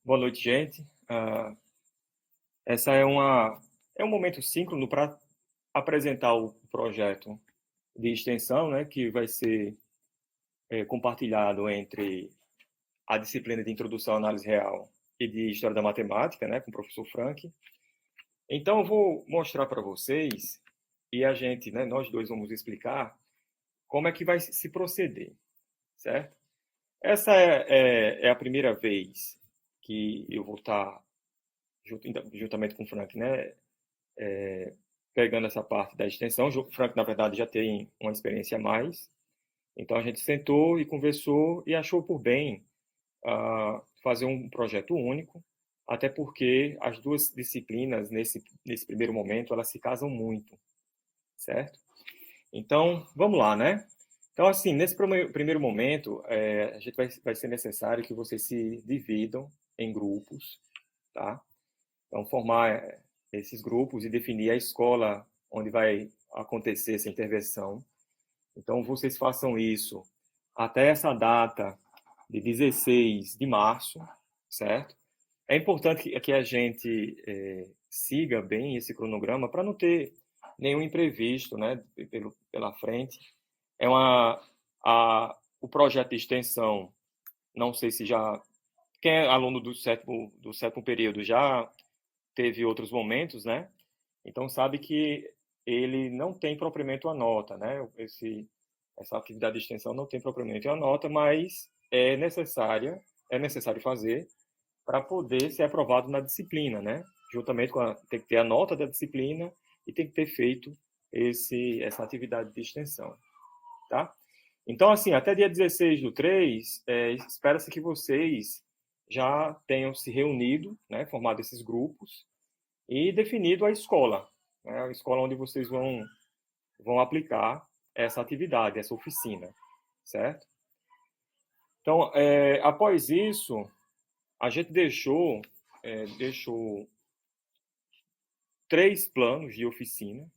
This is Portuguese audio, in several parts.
Boa noite, gente. Essa é um momento síncrono para apresentar o projeto de extensão, né, que vai ser compartilhado entre a disciplina de Introdução à Análise Real e de História da Matemática, né, com o professor Frank. Então, eu vou mostrar para vocês e a gente, né, nós dois vamos explicar como é que vai se proceder, certo? Essa é a primeira vez que eu vou estar, juntamente com o Frank, né, pegando essa parte da extensão. O Frank, na verdade, já tem uma experiência a mais. Então, a gente sentou e conversou e achou por bem fazer um projeto único, até porque as duas disciplinas, nesse primeiro momento, elas se casam muito, certo? Então, vamos lá, né? Então, assim, nesse primeiro momento, a gente vai ser necessário que vocês se dividam em grupos, tá? Então, formar esses grupos e definir a escola onde vai acontecer essa intervenção. Então, vocês façam isso até essa data de 16 de março, certo? É importante que a gente siga bem esse cronograma para não ter nenhum imprevisto, né, pela frente. O projeto de extensão, não sei se já... Quem é aluno do sétimo período já teve outros momentos, né? Então sabe que ele não tem propriamente uma nota, né? Essa atividade de extensão não tem propriamente uma nota, mas é necessário fazer para poder ser aprovado na disciplina, né? Juntamente tem que ter a nota da disciplina e tem que ter feito essa atividade de extensão, tá? Então, assim, até dia 16/3, espera-se que vocês já tenham se reunido, né, formado esses grupos, e definido a escola, né, a escola onde vocês vão aplicar essa atividade, essa oficina, certo? Então, após isso, a gente deixou 3 planos de oficina,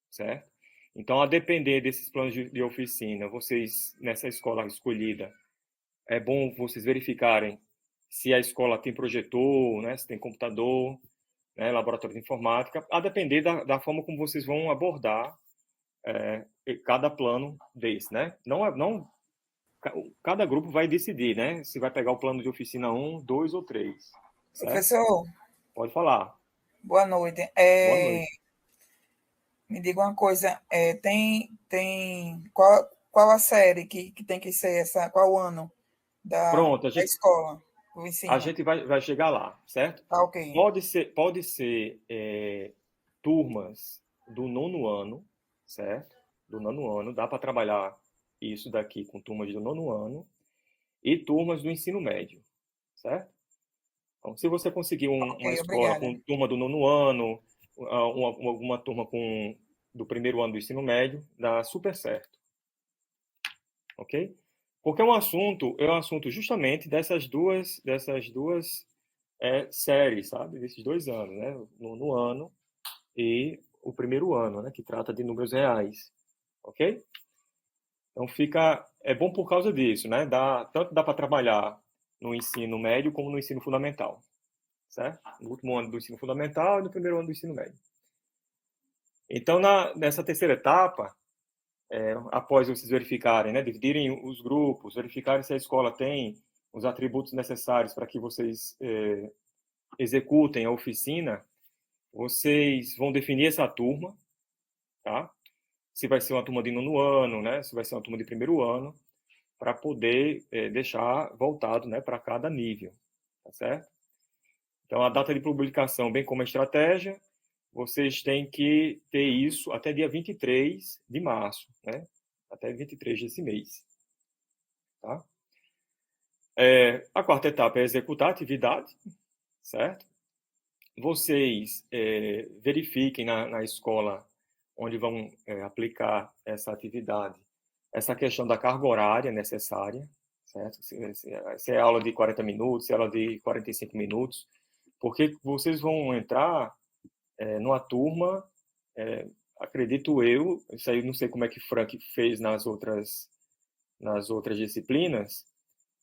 certo? Então, a depender desses planos de oficina, vocês, nessa escola escolhida, é bom vocês verificarem se a escola tem projetor, né, se tem computador, né, laboratório de informática, a depender da forma como vocês vão abordar cada plano desse, né? Não, cada grupo vai decidir, né, se vai pegar o plano de oficina 1, 2 ou 3, certo? Professor, Pode falar. boa noite. Boa noite. Me diga uma coisa, qual a série que tem que ser essa, qual ano Pronto, da escola, o a ensino? gente vai chegar lá, certo? Tá ok. Pode ser turmas do nono ano, certo? Do nono ano, dá para trabalhar isso daqui com turmas do nono ano e turmas do ensino médio, certo? Então, se você conseguir Ok, uma escola obrigada. com turma do nono ano, alguma turma do primeiro ano do ensino médio, dá super certo, ok? Porque é um assunto justamente dessas duas séries, sabe? Desses 2 anos, né? O nono ano e o primeiro ano, né? Que trata de números reais, ok? Então é bom por causa disso, né? Tanto dá para trabalhar no ensino médio como no ensino fundamental, certo? No último ano do ensino fundamental e no primeiro ano do ensino médio. Então, nessa terceira etapa, após vocês verificarem, né, dividirem os grupos, verificarem se a escola tem os atributos necessários para que vocês executem a oficina, vocês vão definir essa turma, tá? Se vai ser uma turma de nono ano, né? Se vai ser uma turma de primeiro ano, para poder deixar voltado, né, para cada nível, tá certo? Então, a data de publicação, bem como a estratégia, vocês têm que ter isso até dia 23 de março, né? Até 23 desse mês, tá? A quarta etapa é executar a atividade, certo? Vocês verifiquem na escola onde vão aplicar essa atividade, essa questão da carga horária necessária, certo? Se é aula de 40 minutos, se é aula de 45 minutos, porque vocês vão entrar numa turma, acredito eu, isso aí não sei como é que Frank fez nas outras disciplinas,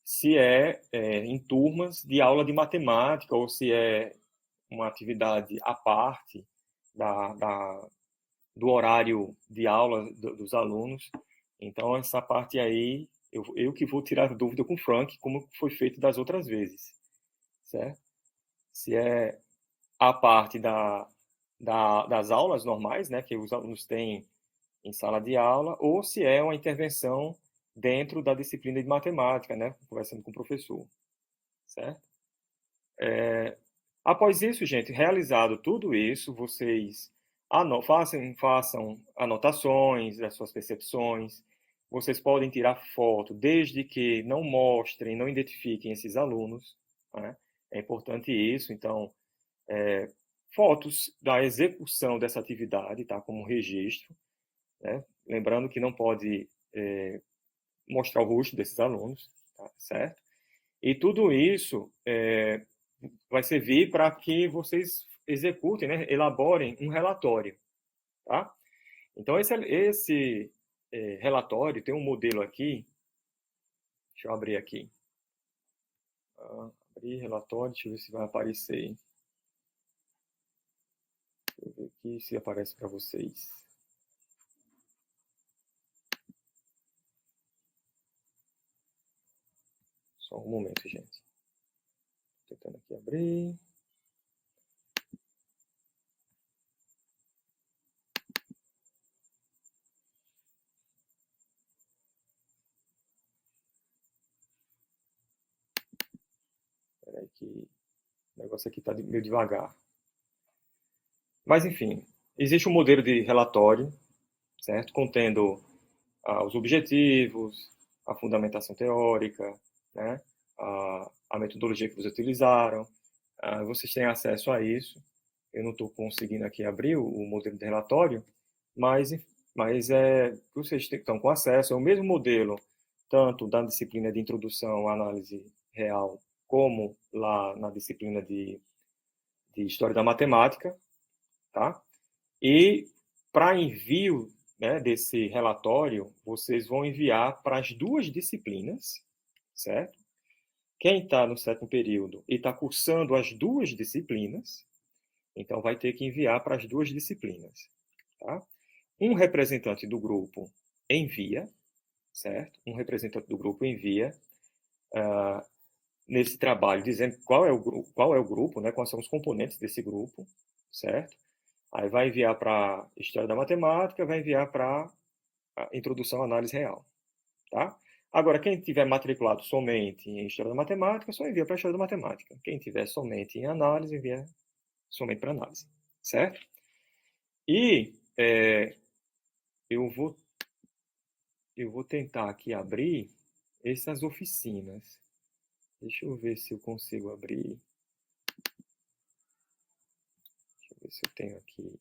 se é, em turmas de aula de matemática ou se é uma atividade à parte do horário de aula dos alunos. Então, essa parte aí, eu que vou tirar dúvida com o Frank, como foi feito das outras vezes, certo? Se é a parte das aulas normais, né, que os alunos têm em sala de aula, ou se é uma intervenção dentro da disciplina de matemática, né, conversando com o professor, certo? Após isso, gente, realizado tudo isso, vocês façam anotações das suas percepções. Vocês podem tirar foto, desde que não mostrem, não identifiquem esses alunos, né? É importante isso. Então, fotos da execução dessa atividade, tá? Como registro, né? Lembrando que não pode mostrar o rosto desses alunos, tá? Certo? E tudo isso vai servir para que vocês executem, né? Elaborem um relatório, tá? Então, esse relatório tem um modelo aqui. Deixa eu abrir aqui. Abrir relatório, deixa eu ver se vai aparecer. Deixa eu ver aqui se aparece para vocês. Só um momento, gente. Tentando aqui abrir. Espera aí que o negócio aqui está meio devagar. Mas, enfim, existe um modelo de relatório, certo? Contendo os objetivos, a fundamentação teórica, né? A metodologia que vocês utilizaram. Vocês têm acesso a isso. Eu não estou conseguindo aqui abrir o modelo de relatório, mas vocês estão com acesso. É o mesmo modelo, tanto da disciplina de introdução à análise real, como lá na disciplina de História da Matemática, tá? E para envio, né, desse relatório, vocês vão enviar para as duas disciplinas, certo? Quem está no sétimo período e está cursando as duas disciplinas, então vai ter que enviar para as duas disciplinas, tá? Um representante do grupo envia, certo? Um representante do grupo envia nesse trabalho dizendo qual é o grupo, né? Quais são os componentes desse grupo, certo? Aí vai enviar para História da Matemática, vai enviar para Introdução à Análise Real, tá? Agora, quem tiver matriculado somente em História da Matemática, só envia para a História da Matemática. Quem tiver somente em Análise, envia somente para Análise, certo? E eu vou tentar aqui abrir essas oficinas. Deixa eu ver se eu consigo abrir. Deixa eu ver se eu tenho aqui.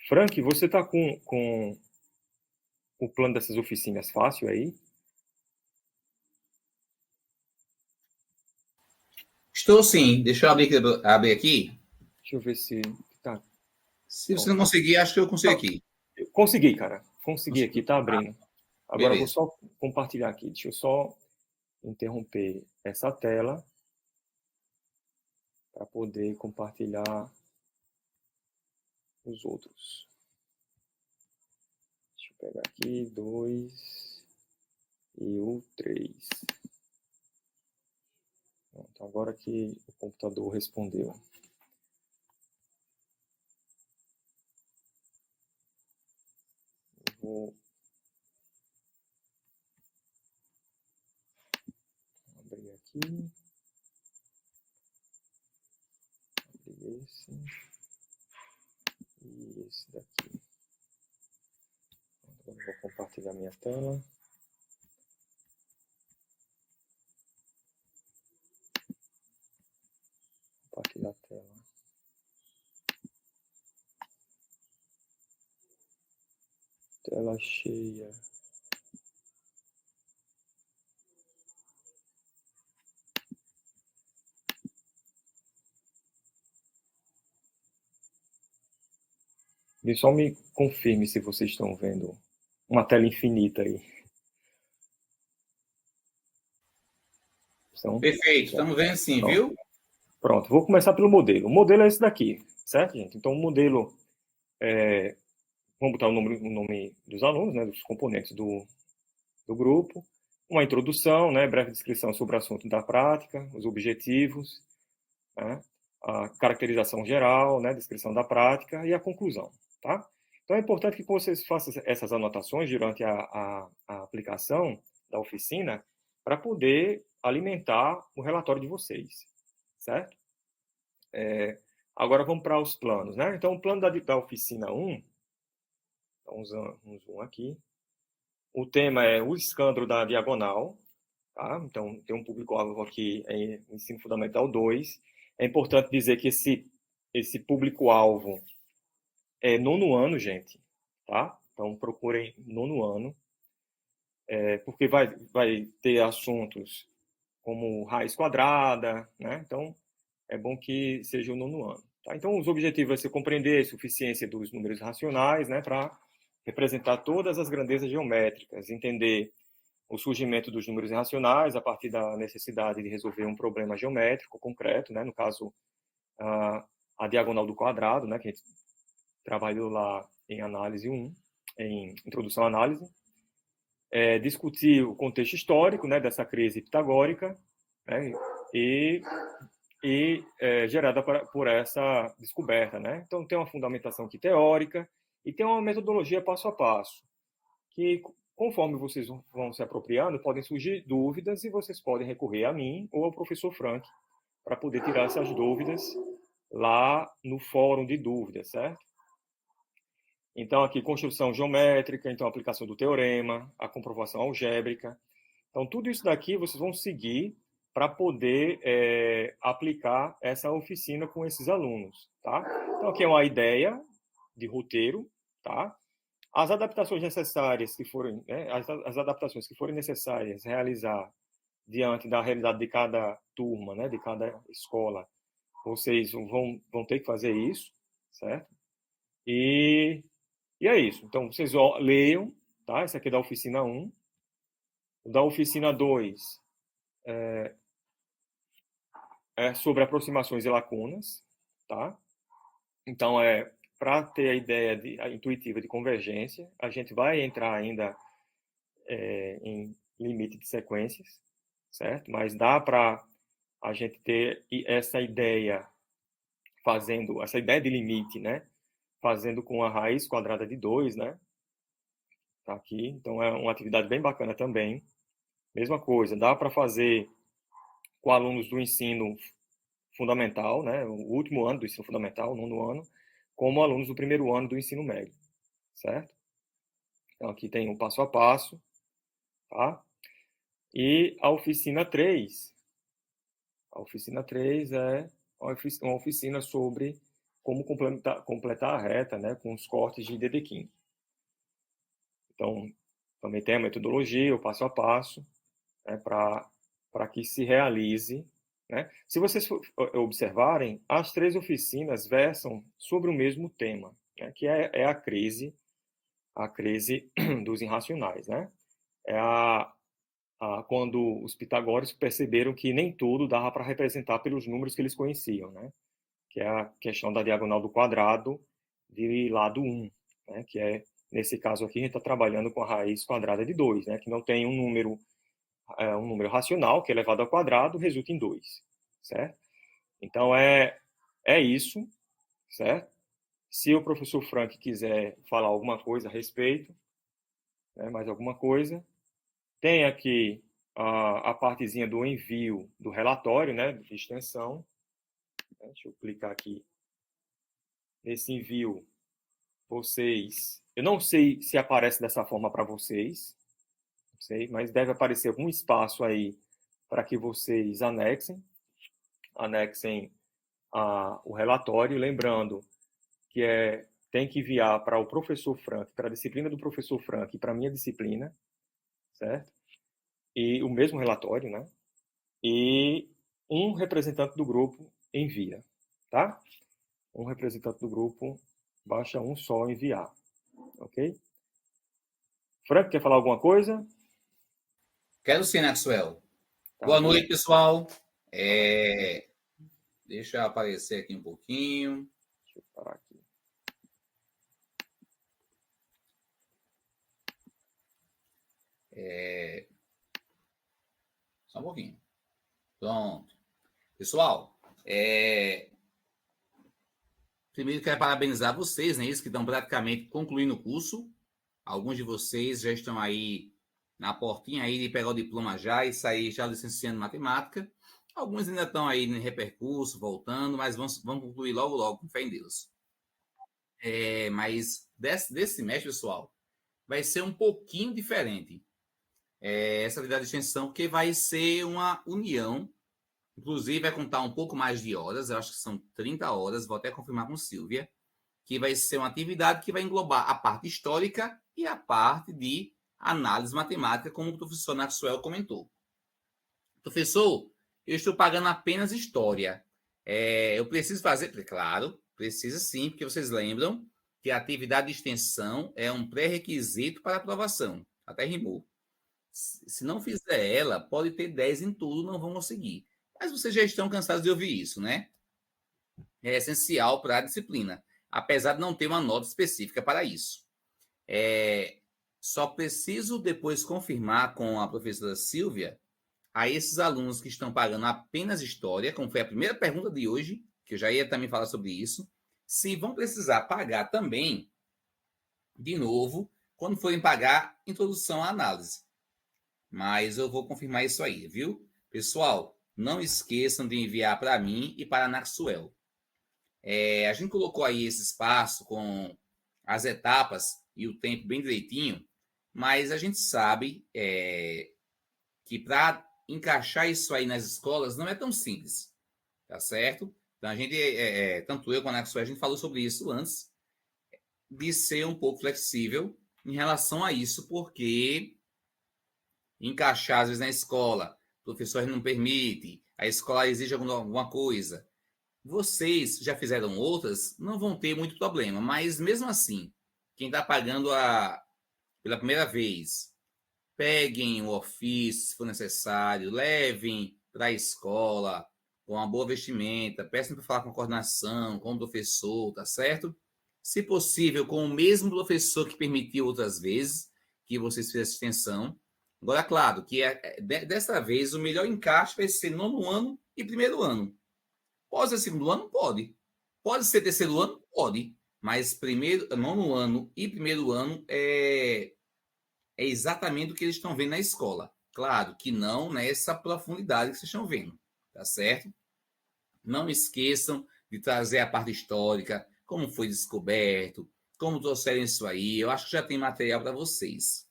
Frank, você está com o plano dessas oficinas fácil aí? Estou sim. Deixa eu abrir aqui. Deixa eu ver se tá. Se você não conseguir, acho que eu consigo aqui. Eu consegui, cara. Consegui aqui, tá abrindo. Agora eu vou Beleza. só compartilhar aqui. Deixa eu só interromper essa tela para poder compartilhar os outros. Deixa eu pegar aqui 2 e o 3. Pronto, agora que o computador respondeu. Eu vou abrir aqui. Abrir esse. E esse daqui. Agora eu vou compartilhar minha tela. Compartilhar a tela. Tela cheia. só me confirme se vocês estão vendo uma tela infinita aí. Perfeito, estamos vendo sim, viu? Pronto, vou começar pelo modelo. O modelo é esse daqui, certo, gente? Então, o modelo, vamos botar o nome dos alunos, né, dos componentes do grupo, uma introdução, né, breve descrição sobre o assunto da prática, os objetivos, né, a caracterização geral, né, descrição da prática e a conclusão, tá? Então, é importante que vocês façam essas anotações durante a aplicação da oficina para poder alimentar o relatório de vocês, certo? Agora vamos para os planos, né? Então, o plano da oficina 1, então, um zoom aqui. O tema é o escândalo da diagonal, tá? Então, tem um público-alvo aqui em Ensino Fundamental 2. É importante dizer que esse público-alvo é nono ano, gente, tá? Então, procurem nono ano, porque vai ter assuntos como raiz quadrada, né? Então, é bom que seja o nono ano. Tá? Então, os objetivos vai ser compreender a suficiência dos números racionais, né, para representar todas as grandezas geométricas, entender o surgimento dos números irracionais a partir da necessidade de resolver um problema geométrico concreto, né, no caso, a diagonal do quadrado, né, que a gente trabalhou lá em análise 1, em introdução à análise. Discutir o contexto histórico, né, dessa crise pitagórica, né, e gerada por essa descoberta, né? Então, tem uma fundamentação aqui teórica e tem uma metodologia passo a passo, que, conforme vocês vão se apropriando, podem surgir dúvidas e vocês podem recorrer a mim ou ao professor Frank para poder tirar essas dúvidas lá no fórum de dúvidas, certo? Então, aqui, construção geométrica, então, aplicação do teorema, a comprovação algébrica. Então, tudo isso daqui vocês vão seguir para poder aplicar essa oficina com esses alunos, tá? Então, aqui é uma ideia de roteiro, tá? As adaptações necessárias que forem, né, as adaptações que forem necessárias realizar diante da realidade de cada turma, né, de cada escola, vocês vão ter que fazer isso, certo? E é isso. Então, vocês leiam, tá? Esse aqui é da oficina 1. O da oficina 2 é sobre aproximações e lacunas, tá? Então, para ter a ideia intuitiva de convergência, a gente vai entrar ainda em limite de sequências, certo? Mas dá para a gente ter essa ideia essa ideia de limite, né? Fazendo com a raiz quadrada de 2, né? Tá aqui. Então, é uma atividade bem bacana também. Mesma coisa, dá para fazer com alunos do ensino fundamental, né? O último ano do ensino fundamental, o nono ano, como alunos do primeiro ano do ensino médio, certo? Então, aqui tem um passo a passo, tá? E a oficina 3 é uma oficina sobre como completar a reta, né, com os cortes de Dedekind. Então, também tem a metodologia, o passo a passo, né, para que se realize, né? Se vocês observarem, as 3 oficinas versam sobre o mesmo tema, né, que é a crise dos irracionais, né? Quando os pitagóricos perceberam que nem tudo dava para representar pelos números que eles conheciam, né? Que é a questão da diagonal do quadrado de lado 1, né? Que é, nesse caso aqui, a gente está trabalhando com a raiz quadrada de 2, né? Que não tem um número racional, que é elevado ao quadrado, resulta em 2, certo? Então, é isso, certo? Se o professor Frank quiser falar alguma coisa a respeito, né, mais alguma coisa, tem aqui a partezinha do envio do relatório, né, de extensão. Deixa eu clicar aqui. Nesse envio, eu não sei se aparece dessa forma para vocês, não sei, mas deve aparecer algum espaço aí para que vocês anexem o relatório, lembrando que tem que enviar para o professor Frank, para a disciplina do professor Frank e para a minha disciplina, certo? E o mesmo relatório, né? E um representante do grupo envia, tá? Um representante do grupo Baixa um só, enviar. Ok? Frank, quer falar alguma coisa? Quero sim, Maxwell. Tá Boa bom. noite, pessoal. Deixa eu aparecer aqui um pouquinho. Deixa eu parar aqui. Só um pouquinho. Pronto. Pessoal, primeiro quero parabenizar vocês, né? Eles que estão praticamente concluindo o curso. Alguns de vocês já estão aí na portinha aí de pegar o diploma já e sair já licenciando matemática. Alguns ainda estão aí no repercurso, voltando, mas vão concluir logo, logo, com fé em Deus. Mas desse semestre, pessoal, vai ser um pouquinho diferente. Essa atividade de extensão, porque vai ser uma união. Inclusive, vai contar um pouco mais de horas, eu acho que são 30 horas, vou até confirmar com Silvia, que vai ser uma atividade que vai englobar a parte histórica e a parte de análise matemática, como o professor Maxwell comentou. Professor, eu estou pagando apenas história. Eu preciso fazer? Claro, precisa sim, porque vocês lembram que a atividade de extensão é um pré-requisito para aprovação. Até rimou. Se não fizer ela, pode ter 10 em tudo, não vão conseguir. Mas vocês já estão cansados de ouvir isso, né? É essencial para a disciplina, apesar de não ter uma nota específica para isso. Só preciso depois confirmar com a professora Silvia a esses alunos que estão pagando apenas história, como foi a primeira pergunta de hoje, que eu já ia também falar sobre isso, se vão precisar pagar também, de novo, quando forem pagar introdução à análise. Mas eu vou confirmar isso aí, viu? Pessoal, não esqueçam de enviar para mim e para a Maxwell. A gente colocou aí esse espaço com as etapas e o tempo bem direitinho, mas a gente sabe que para encaixar isso aí nas escolas não é tão simples, tá certo? Então a gente, tanto eu quanto a Maxwell, a gente falou sobre isso antes, de ser um pouco flexível em relação a isso, porque encaixar, às vezes, na escola, o professor não permite, a escola exige alguma coisa. Vocês já fizeram outras, não vão ter muito problema, mas mesmo assim, quem está pagando pela primeira vez, peguem o ofício, se for necessário, levem para a escola com uma boa vestimenta, peçam para falar com a coordenação, com o professor, tá certo? Se possível, com o mesmo professor que permitiu outras vezes que vocês fizessem extensão. Agora, claro, que dessa vez o melhor encaixe vai ser nono ano e primeiro ano. Pode ser segundo ano? Pode. Pode ser terceiro ano? Pode. Mas nono ano e primeiro ano é exatamente o que eles estão vendo na escola. Claro que não nessa profundidade que vocês estão vendo, tá certo? Não esqueçam de trazer a parte histórica, como foi descoberto, como trouxeram isso aí. Eu acho que já tem material para vocês.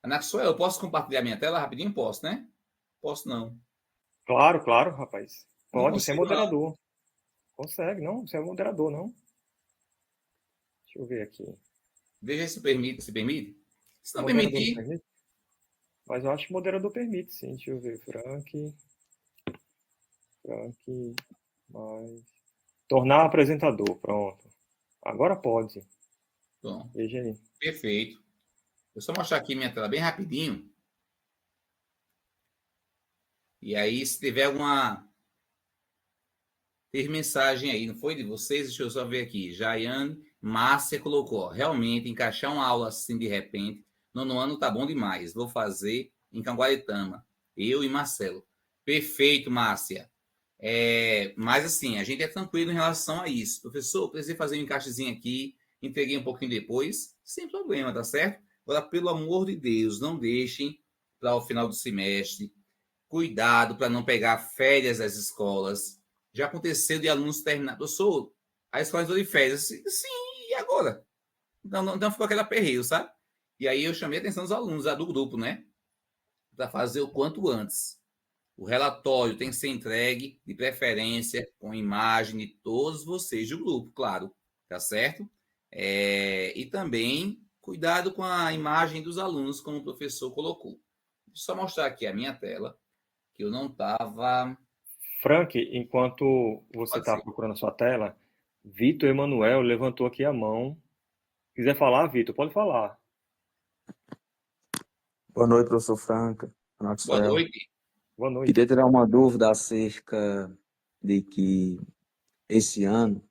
Anaxuel, eu posso compartilhar minha tela rapidinho? Posso, né? Posso não. Claro, claro, rapaz. Não Pode, você é consigo, não. moderador. Consegue, não? Você é moderador, não? Deixa eu ver aqui. Veja se permite. Se permite? Se não Moderador não permitir, permite? Mas eu acho que moderador permite, sim. Deixa eu ver. Frank, mais... Tornar apresentador, pronto. Agora pode. bom, Veja aí. perfeito. Eu só mostrar aqui minha tela bem rapidinho. E aí, se tiver alguma... Teve mensagem aí, não foi de vocês? Deixa eu só ver aqui. Jaiane, Márcia colocou. Realmente, encaixar uma aula assim de repente, nono ano tá bom demais. Vou fazer em Canguaretama. Eu e Marcelo. Perfeito, Márcia. Mas assim, a gente é tranquilo em relação a isso. Professor, precisei fazer um encaixezinho aqui, entreguei um pouquinho depois, sem problema, tá certo? Agora, pelo amor de Deus, não deixem para o final do semestre. Cuidado para não pegar férias das escolas. Já aconteceu de alunos terminar. Professor, a escola entrou de férias. Sim, e agora? Não ficou aquele aperreio, sabe? E aí eu chamei a atenção dos alunos do grupo, né? Para fazer o quanto antes. O relatório tem que ser entregue, de preferência, com imagem de todos vocês do grupo, claro. Tá certo? E também, cuidado com a imagem dos alunos, como o professor colocou. Deixa eu só mostrar aqui a minha tela, que eu não estava... Frank, enquanto você Pode está ser. procurando a sua tela, Vitor Emanuel levantou aqui a mão. Se quiser falar, Vitor, pode falar. Boa noite, professor Franca, Boa Maxwell. noite. Boa noite. Queria tirar uma dúvida acerca de que esse ano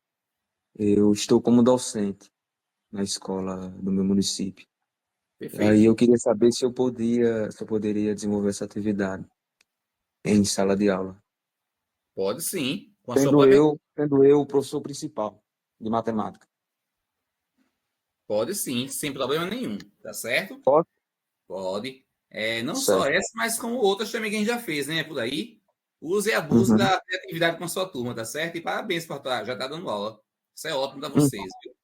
eu estou como docente na escola do meu município. Aí Perfeito. eu queria saber se eu poderia desenvolver essa atividade em sala de aula, Pode sim. Com a sua própria... sendo eu o professor principal de matemática. Pode sim, sem problema nenhum. Tá certo? Pode? Pode. Não só Certo. essa, mas como outras também que a gente já fez, né? Por aí. Use e abuse Uhum. da criatividade com a sua turma, tá certo? E parabéns por já estar dando aula. Isso é ótimo para Uhum. vocês, viu?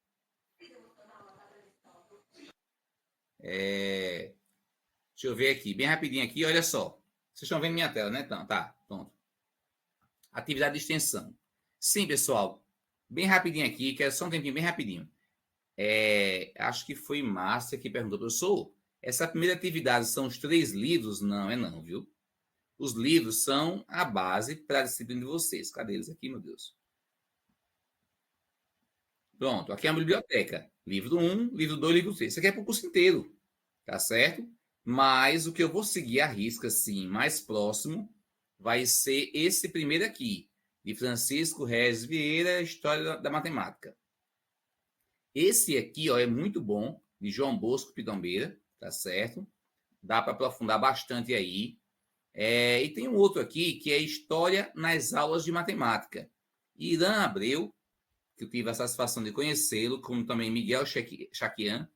Deixa eu ver aqui, bem rapidinho aqui, olha só. Vocês estão vendo minha tela, né? Então, tá, pronto. Atividade de extensão. Sim, pessoal. Bem rapidinho aqui, quero só um tempinho bem rapidinho. Acho que foi Márcia que perguntou, professor, essa primeira atividade são os 3 livros? Não, é não, viu? Os livros são a base para a disciplina de vocês. Cadê eles aqui, meu Deus? Pronto, aqui é uma biblioteca. Livro 1, livro 2, livro 3. Isso aqui é para o curso inteiro, tá certo? Mas o que eu vou seguir à risca, sim, mais próximo, vai ser esse primeiro aqui, de Francisco Regis Vieira, História da Matemática. Esse aqui, ó, é muito bom, de João Bosco Pitombeira, tá certo? Dá para aprofundar bastante aí. E tem um outro aqui, que é História nas Aulas de Matemática. Irã Abreu, que eu tive a satisfação de conhecê-lo, como também Miguel Chaquian,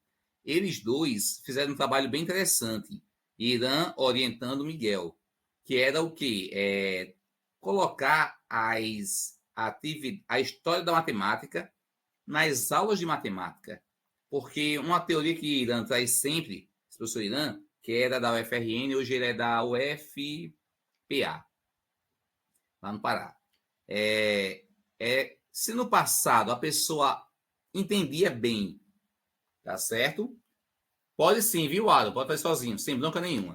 eles dois fizeram um trabalho bem interessante. Irã orientando Miguel, que era o quê? Colocar a história da matemática nas aulas de matemática. Porque uma teoria que Irã traz sempre, o professor Irã, que era da UFRN, hoje ele é da UFPA, lá no Pará. Se no passado a pessoa entendia bem, tá certo? Pode sim, viu, Aro? Pode fazer sozinho, sem bronca nenhuma.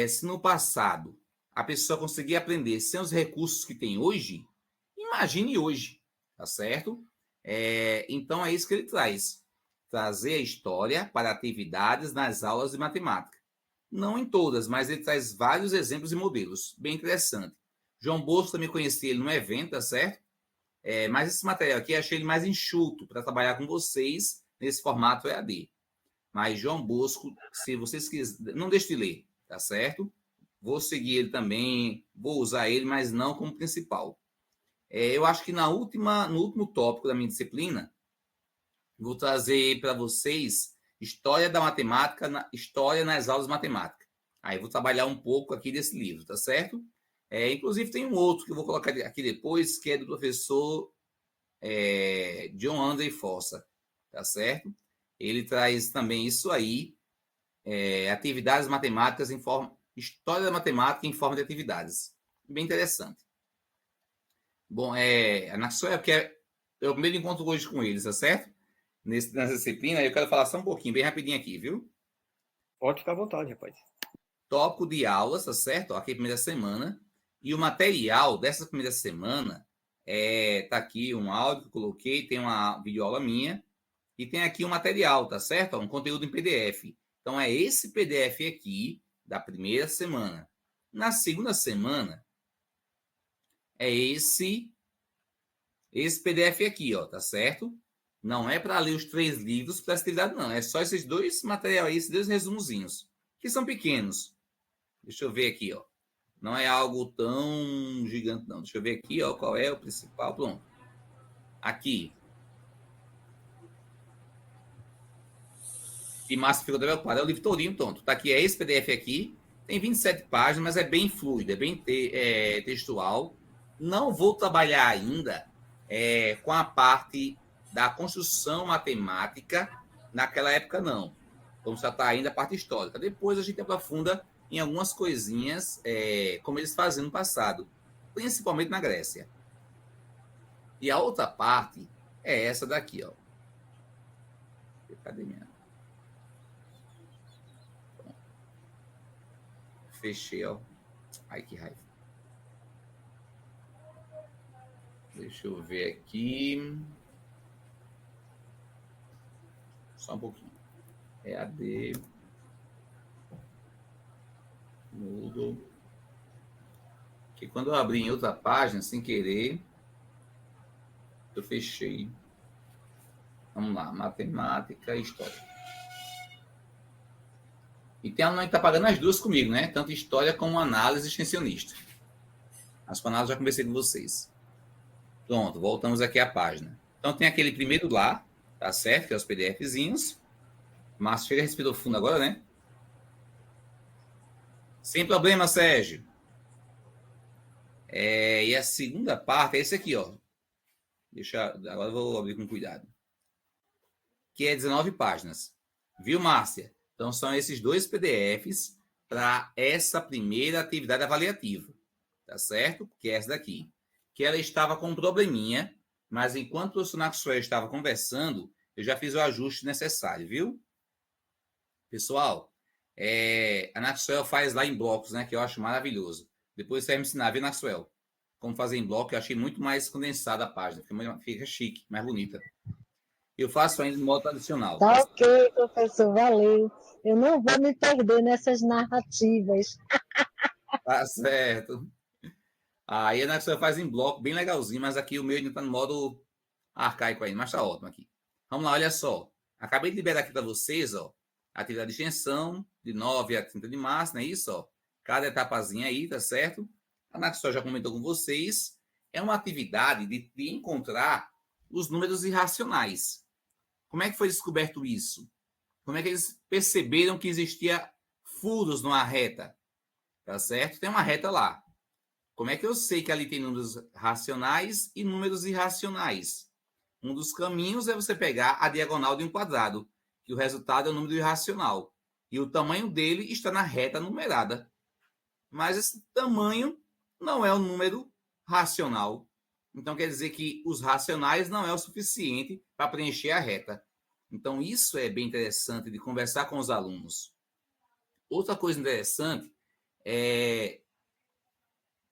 Se no passado a pessoa conseguia aprender sem os recursos que tem hoje, imagine hoje, tá certo? Então é isso que ele traz. Trazer a história para atividades nas aulas de matemática. Não em todas, mas ele traz vários exemplos e modelos. Bem interessante. João Bosco também conheci ele no evento, tá certo? Mas esse material aqui eu achei ele mais enxuto para trabalhar com vocês nesse formato EAD. Mas João Bosco, se vocês quiserem, não deixe de ler, tá certo? Vou seguir ele também, vou usar ele, mas não como principal. Eu acho que no último tópico da minha disciplina, vou trazer para vocês História da Matemática, História nas aulas de matemática. Aí vou trabalhar um pouco aqui desse livro, tá certo? Inclusive tem um outro que eu vou colocar aqui depois, que é do professor John André Fossa, tá certo? Ele traz também isso aí, atividades matemáticas em forma, história da matemática em forma de atividades. Bem interessante. Bom, a Naxoel, que é o primeiro encontro hoje com eles, tá certo? Nessa disciplina, eu quero falar só um pouquinho, bem rapidinho aqui, viu? Pode ficar à vontade, rapaz. Tópico de aulas, tá certo? Aqui, primeira semana. E o material dessa primeira semana tá aqui um áudio que eu coloquei, tem uma videoaula minha, e tem aqui um material, tá certo? Um conteúdo em PDF. Então, é esse PDF aqui da primeira semana. Na segunda semana, é esse PDF aqui, ó, tá certo? Não é para ler os 3 livros para essa atividade, não. É só esses 2 materiais aí, esses 2 resumozinhos, que são pequenos. Deixa eu ver aqui, ó. Não é algo tão gigante, não. Deixa eu ver aqui, ó, qual é o principal. Pronto. Aqui. E Márcio ficou preocupado. É o livro todinho, tonto. Tá aqui, é esse PDF aqui. Tem 27 páginas, mas é bem fluido, é bem textual. Não vou trabalhar ainda com a parte da construção matemática naquela época, não. Vamos tratar ainda a parte histórica. Depois a gente aprofunda em algumas coisinhas, como eles faziam no passado, principalmente na Grécia. E a outra parte é essa daqui, ó. Cadê minha? Fechei, ó. Ai, que raiva. Deixa eu ver aqui. Só um pouquinho. EAD. Moodle. Que quando eu abri em outra página, sem querer, eu fechei. Vamos lá, matemática e história. E tem aluno que está pagando as duas comigo, né? Tanto história como análise extensionista. As palavras já conversei com vocês. Pronto, voltamos aqui à página. Então tem aquele primeiro lá, tá certo? Que é os PDFzinhos. Márcio, chega, respirou fundo agora, né? Sem problema, Sérgio. E a segunda parte é esse aqui, ó. Agora eu vou abrir com cuidado. Que é 19 páginas. Viu, Márcia? Então são esses dois PDFs para essa primeira atividade avaliativa. Tá certo? Que é essa daqui. Que ela estava com um probleminha, mas enquanto o professor Maxwell estava conversando, eu já fiz o ajuste necessário, viu? Pessoal, a Maxwell faz lá em blocos, né? Que eu acho maravilhoso. Depois você vai me ensinar, viu, Maxwell? Como fazer em bloco, eu achei muito mais condensada a página. Fica chique, mais bonita. Eu faço ainda no modo tradicional. Tá ok, professor, valeu. Eu não vou me perder nessas narrativas. Tá certo. Aí a Maxwell faz em bloco, bem legalzinho, mas aqui o meu ainda está no modo arcaico ainda, mas tá ótimo aqui. Vamos lá, olha só. Acabei de liberar aqui para vocês, ó, a atividade de extensão, de 9 a 30 de março, não é isso? Ó? Cada etapazinha aí, tá certo? A Maxwell já comentou com vocês. É uma atividade de encontrar os números irracionais. Como é que foi descoberto isso? Como é que eles perceberam que existia furos numa reta? Tá certo? Tem uma reta lá. Como é que eu sei que ali tem números racionais e números irracionais? Um dos caminhos é você pegar a diagonal de um quadrado, que o resultado é o número irracional. E o tamanho dele está na reta numerada. Mas esse tamanho não é um número racional. Então, quer dizer que os racionais não é o suficiente para preencher a reta. Então, isso é bem interessante de conversar com os alunos. Outra coisa interessante é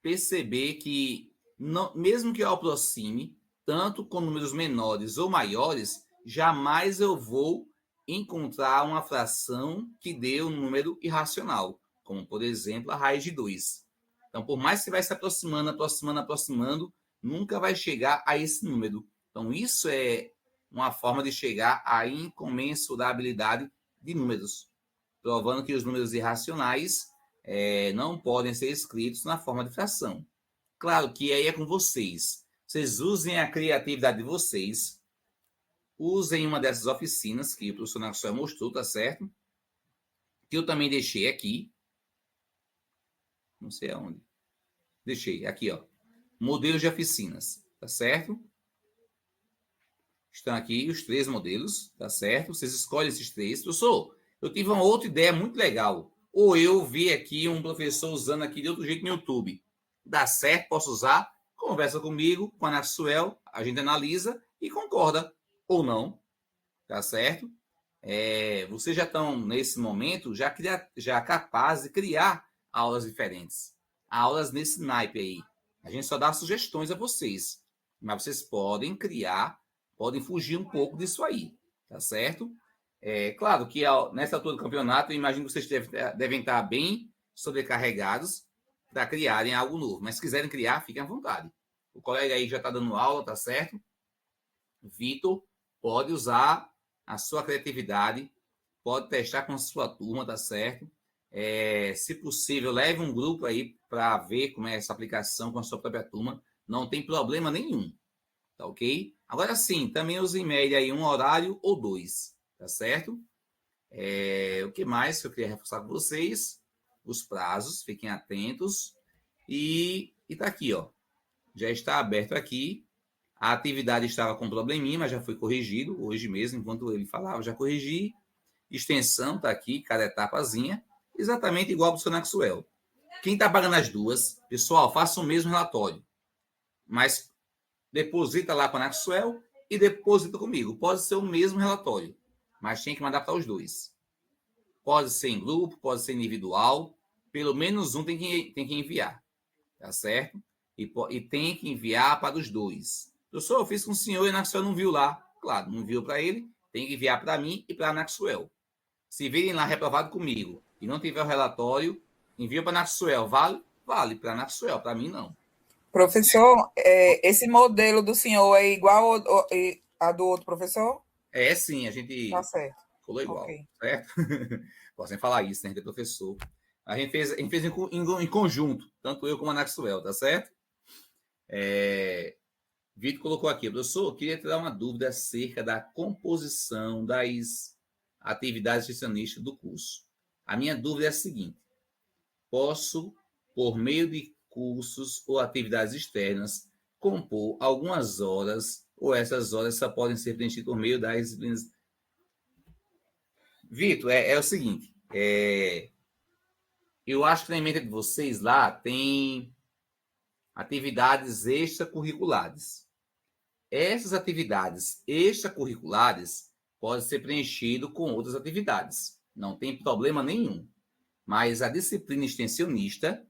perceber que, não, mesmo que eu aproxime, tanto com números menores ou maiores, jamais eu vou encontrar uma fração que dê um número irracional, como, por exemplo, a raiz de 2. Então, por mais que você vai se aproximando, nunca vai chegar a esse número. Então, isso é uma forma de chegar à incomensurabilidade de números, provando que os números irracionais não podem ser escritos na forma de fração. Claro que aí é com vocês. Vocês usem a criatividade de vocês, usem uma dessas oficinas que o professor Maxwell mostrou, tá certo? Que eu também deixei aqui. Não sei aonde. Deixei aqui, ó. Modelos de oficinas, tá certo? Estão aqui os 3 modelos, tá certo? Vocês escolhem esses 3. Professor, eu tive uma outra ideia muito legal. Ou eu vi aqui um professor usando aqui de outro jeito no YouTube. Dá certo, posso usar? Conversa comigo, com a Maxwell, a gente analisa e concorda. Ou não, tá certo? Vocês já estão, nesse momento, já capazes de criar aulas diferentes. Aulas nesse naipe aí. A gente só dá sugestões a vocês. Mas vocês podem criar, podem fugir um pouco disso aí, tá certo? Claro que nessa altura do campeonato, eu imagino que vocês devem estar bem sobrecarregados para criarem algo novo. Mas se quiserem criar, fiquem à vontade. O colega aí já está dando aula, tá certo? Vitor, pode usar a sua criatividade, pode testar com a sua turma, tá certo? Se possível, leve um grupo aí para ver como é essa aplicação com a sua própria turma. Não tem problema nenhum, tá ok? Agora sim, também use em média aí um horário ou 2, tá certo? O que mais que eu queria reforçar com vocês? Os prazos, fiquem atentos. E tá aqui, ó. Já está aberto aqui. A atividade estava com probleminha, mas já foi corrigido. Hoje mesmo, enquanto ele falava, já corrigi. Extensão está aqui, cada etapazinha. Exatamente igual ao do Maxwell. Quem está pagando as duas, pessoal, faça o mesmo relatório. Mas deposita lá com a Maxwell e deposita comigo. Pode ser o mesmo relatório, mas tem que mandar para os dois. Pode ser em grupo, pode ser individual. Pelo menos um tem que enviar. Tá certo? E tem que enviar para os dois. Professor, eu fiz com o senhor e a Naxuel não viu lá. Claro, não viu para ele, tem que enviar para mim e para a Naxuel. Se virem lá reprovado comigo e não tiver o relatório, envia para a Naxuel. Vale? Vale para a Naxuel, para mim não. Professor, esse modelo do senhor é igual a do outro professor? É, sim, a gente Tá certo. falou igual, Ok. certo? Posso nem falar isso, né? A gente é professor. A gente fez em conjunto, tanto eu como a Naxuel, tá certo? Vitor colocou aqui, professor, queria te dar uma dúvida acerca da composição das atividades nutricionistas do curso. A minha dúvida é a seguinte: posso, por meio de cursos ou atividades externas, compor algumas horas, ou essas horas só podem ser preenchidas por meio das disciplinas? Vitor, é o seguinte, eu acho que na emenda de vocês lá tem atividades extracurriculares. Essas atividades extracurriculares podem ser preenchidas com outras atividades. Não tem problema nenhum. Mas a disciplina extensionista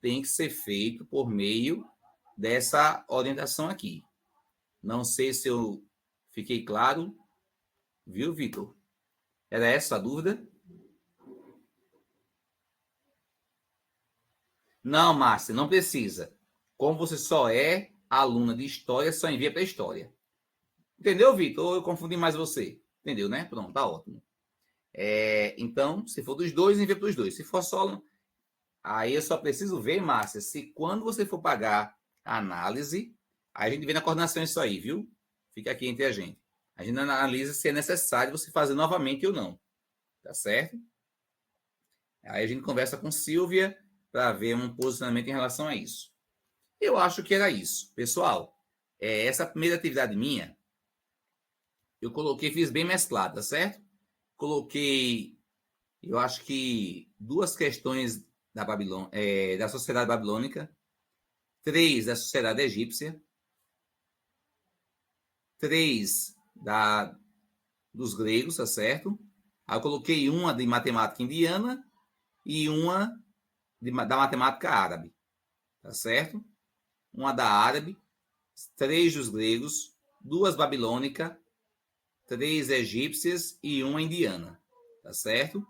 tem que ser feita por meio dessa orientação aqui. Não sei se eu fiquei claro. Viu, Vitor? Era essa a dúvida? Não, Márcia, não precisa. Como você só é aluna de história, só envia para história. Entendeu, Vitor? Ou eu confundi mais você? Entendeu, né? Pronto, tá ótimo. Então, se for dos dois, envia para os dois. Se for só... Aí eu só preciso ver, Márcia, se quando você for pagar a análise, aí a gente vê na coordenação isso aí, viu? Fica aqui entre a gente. A gente analisa se é necessário você fazer novamente ou não. Tá certo? Aí a gente conversa com Silvia para ver um posicionamento em relação a isso. Eu acho que era isso. Pessoal, essa primeira atividade minha, eu coloquei, fiz bem mesclado, tá certo? Coloquei, eu acho que 2 questões da sociedade babilônica, 3 da sociedade egípcia, 3 dos gregos, tá certo? Aí eu coloquei uma de matemática indiana e uma da matemática árabe, tá certo? Uma da árabe, 3 dos gregos, 2 babilônicas, 3 egípcias e uma indiana, tá certo?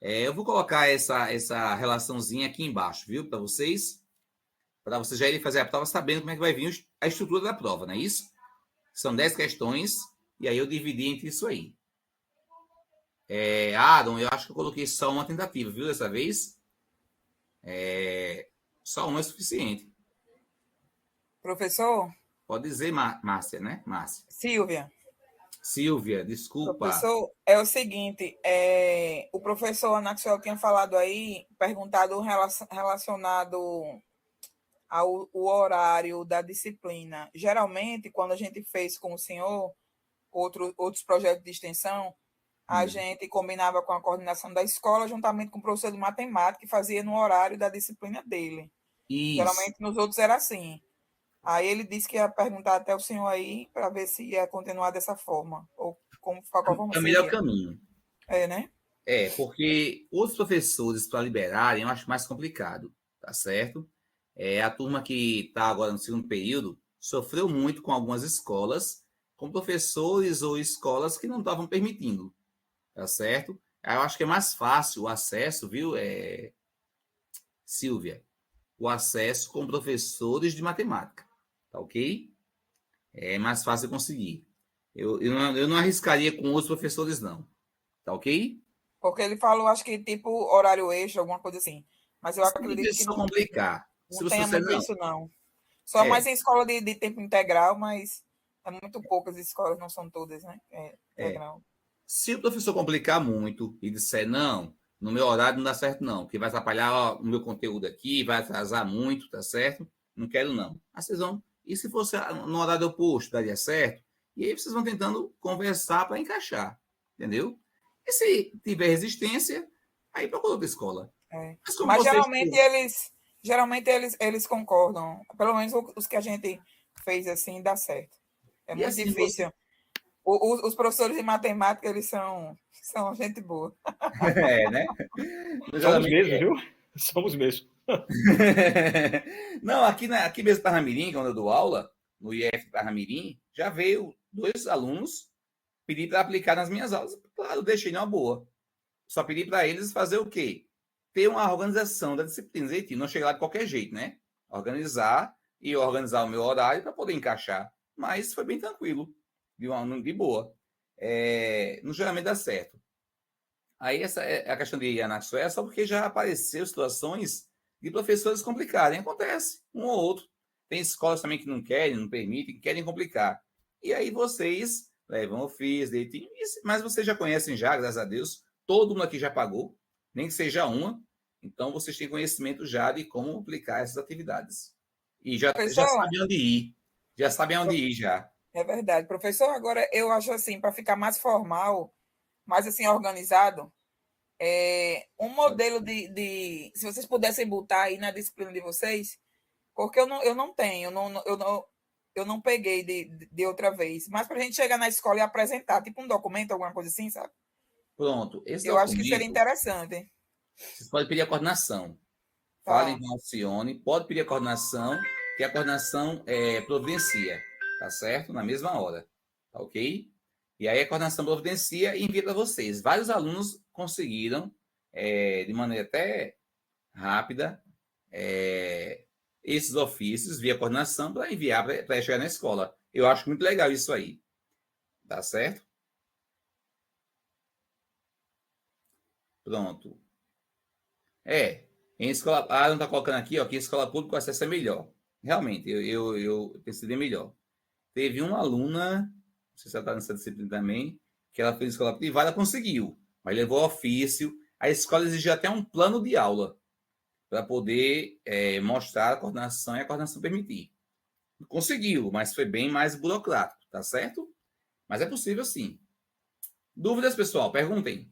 Eu vou colocar essa relaçãozinha aqui embaixo, viu? Para vocês já irem fazer a prova sabendo como é que vai vir a estrutura da prova, não é isso? São 10 questões e aí eu dividi entre isso aí. Aaron, eu acho que eu coloquei só uma tentativa, viu? Dessa vez. Só uma é suficiente. Professor? Pode dizer, Márcia, né? Márcia. Silvia, desculpa. Professor, é o seguinte, o professor Anaxuel tinha falado aí, perguntado relacionado ao horário da disciplina. Geralmente, quando a gente fez com o senhor outros projetos de extensão, a gente combinava com a coordenação da escola, juntamente com o professor de matemática, e fazia no horário da disciplina dele. Isso. Geralmente, nos outros era assim. Aí ele disse que ia perguntar até o senhor aí para ver se ia continuar dessa forma, ou qual forma seria. É o melhor caminho. Né? Porque os professores, para liberarem, eu acho mais complicado, tá certo? A turma que está agora no segundo período sofreu muito com algumas escolas, com professores ou escolas que não estavam permitindo, tá certo? Eu acho que é mais fácil o acesso, viu, Silvia? O acesso com professores de matemática, tá ok? É mais fácil de conseguir. Eu não arriscaria com outros professores, não. Tá ok? Porque ele falou, acho que tipo horário extra, alguma coisa assim. Mas eu acredito que não complicar. Não tenha muito isso, não. Só mais em escola de tempo integral, mas é muito poucas escolas, não são todas, né? Integral. Se o professor complicar muito e disser, não, no meu horário não dá certo, não, porque vai atrapalhar o meu conteúdo aqui, vai atrasar muito, tá certo? Não quero, não. Aí vocês vão... E se fosse no horário oposto, daria certo? E aí vocês vão tentando conversar para encaixar, entendeu? E se tiver resistência, aí procura outra escola. Mas geralmente eles concordam. Pelo menos os que a gente fez assim, dá certo. É muito assim, difícil. Os professores de matemática, eles são gente boa. Né? Somos mesmo, viu? Somos mesmo. Não, aqui mesmo em Parnamirim, quando eu dou aula, no IF Parnamirim, já veio 2 alunos pedir para aplicar nas minhas aulas. Claro, deixei numa boa. Só pedi para eles fazer o quê? Ter uma organização da disciplina direitinho, não chegar lá de qualquer jeito, né? Organizar o meu horário para poder encaixar. Mas foi bem tranquilo, de boa. No geralmente dá certo. Aí essa é a questão de Anaxué, é só porque já apareceu situações de professores complicarem. Acontece, um ou outro. Tem escolas também que não querem, não permitem, que querem complicar. E aí vocês levam ofício, direitinho, mas vocês já conhecem já, graças a Deus, todo mundo aqui já pagou, nem que seja uma. Então vocês têm conhecimento já de como aplicar essas atividades. E já Professor, sabem onde ir. Já sabem onde ir já. é verdade. Professor, agora eu acho assim, para ficar mais formal, mais assim organizado, um modelo se vocês pudessem botar aí na disciplina de vocês, porque eu não tenho, eu não peguei de outra vez, mas para a gente chegar na escola e apresentar, tipo um documento, alguma coisa assim, sabe? Pronto. Esse Eu acho que seria documento, interessante. vocês podem pedir a coordenação. Fale Tá. com a Alcione, pode pedir a coordenação, que a coordenação providencia, tá certo? Na mesma hora, tá ok? E aí a coordenação providencia e envia para vocês. Vários alunos conseguiram, de maneira até rápida, esses ofícios via coordenação para enviar para chegar na escola. Eu acho muito legal isso aí, tá certo? Pronto. Em escola. Ah, não está colocando aqui, ó, que em escola pública o acesso é melhor. Realmente, eu percebi melhor. Teve uma aluna, não sei se ela está nessa disciplina também, que ela fez escola privada, conseguiu, mas levou ofício. A escola exigia até um plano de aula para poder mostrar a coordenação e a coordenação permitir. Conseguiu, mas foi bem mais burocrático, tá certo? Mas é possível sim. Dúvidas, pessoal? Perguntem.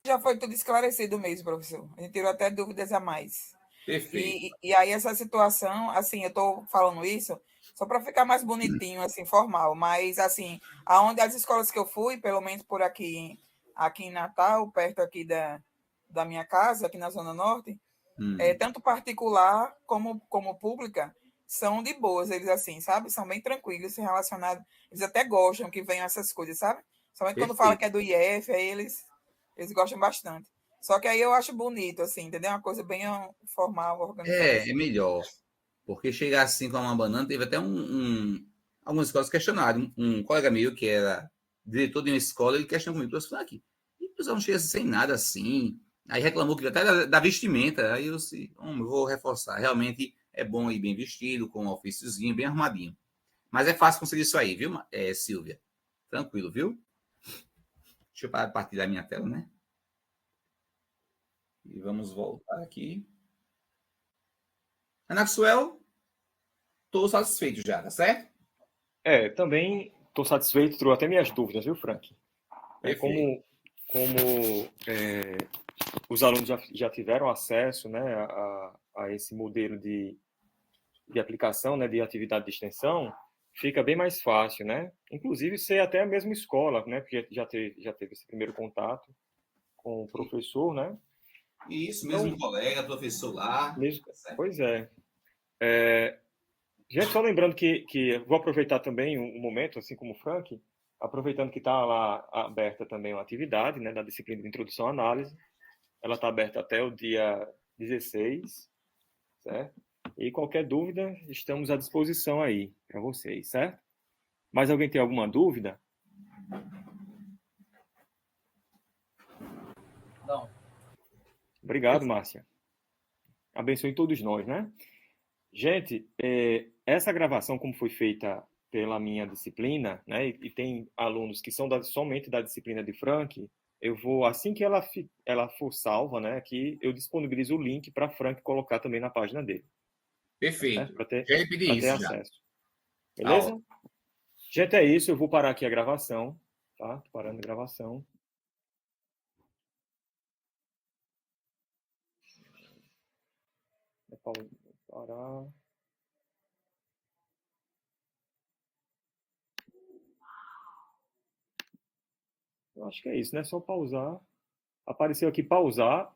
Já foi tudo esclarecido mesmo, professor. A gente tirou até dúvidas a mais. Perfeito. E aí essa situação, assim, eu estou falando isso só para ficar mais bonitinho, assim, formal, mas assim, aonde as escolas que eu fui, pelo menos por aqui em Natal, perto aqui da minha casa, aqui na Zona Norte, tanto particular como pública, são de boas, eles assim, sabe? São bem tranquilos, relacionados. Eles até gostam que venham essas coisas, sabe? Somente quando fala Perfeito. que é do IF, aí eles gostam bastante. Só que aí eu acho bonito, assim, entendeu? Uma coisa bem formal, organizada, É assim. melhor. Porque chegar assim com uma banana, teve até algumas escolas questionaram. Um colega meu, que era diretor de uma escola, ele questionou comigo, professor, aqui, e o pessoal não chega sem nada assim. Aí reclamou que até da vestimenta. Aí eu disse, eu vou reforçar. Realmente é bom ir bem vestido, com um ofíciozinho, bem arrumadinho. Mas é fácil conseguir isso aí, viu, Silvia? Tranquilo, viu? Deixa eu partilhar minha tela, né? E vamos voltar aqui. Anaxuel, estou satisfeito já, tá certo? Também estou satisfeito, trouxe até minhas dúvidas, viu, Frank? Perfeito. Como os alunos já tiveram acesso, né, a esse modelo de aplicação, né, de atividade de extensão, fica bem mais fácil, né? Inclusive ser até a mesma escola, né? Porque já teve esse primeiro contato com o professor, né? Isso, Então, mesmo colega, professor lá. mesmo, Tá certo? pois é. Gente, só lembrando que vou aproveitar também um momento, assim como o Frank, aproveitando que está lá aberta também uma atividade, né, da disciplina de Introdução à Análise. Ela está aberta até o dia 16, certo? E qualquer dúvida, estamos à disposição aí para vocês, certo? Mais alguém tem alguma dúvida? Não. Obrigado, Márcia. Abençoe todos nós, né? Gente, essa gravação, como foi feita pela minha disciplina, né, e tem alunos que são somente da disciplina de Frank, eu vou, assim que ela for salva, né, aqui, eu disponibilizo o link para Frank colocar também na página dele, Perfeito. certo? Para ter, Já ia pedir isso já. acesso. Tá ótimo. Beleza? Gente, é isso. Eu vou parar aqui a gravação, tá? Tô parando a gravação. Vou parar. Eu acho que é isso, né? Só pausar. Apareceu aqui pausar.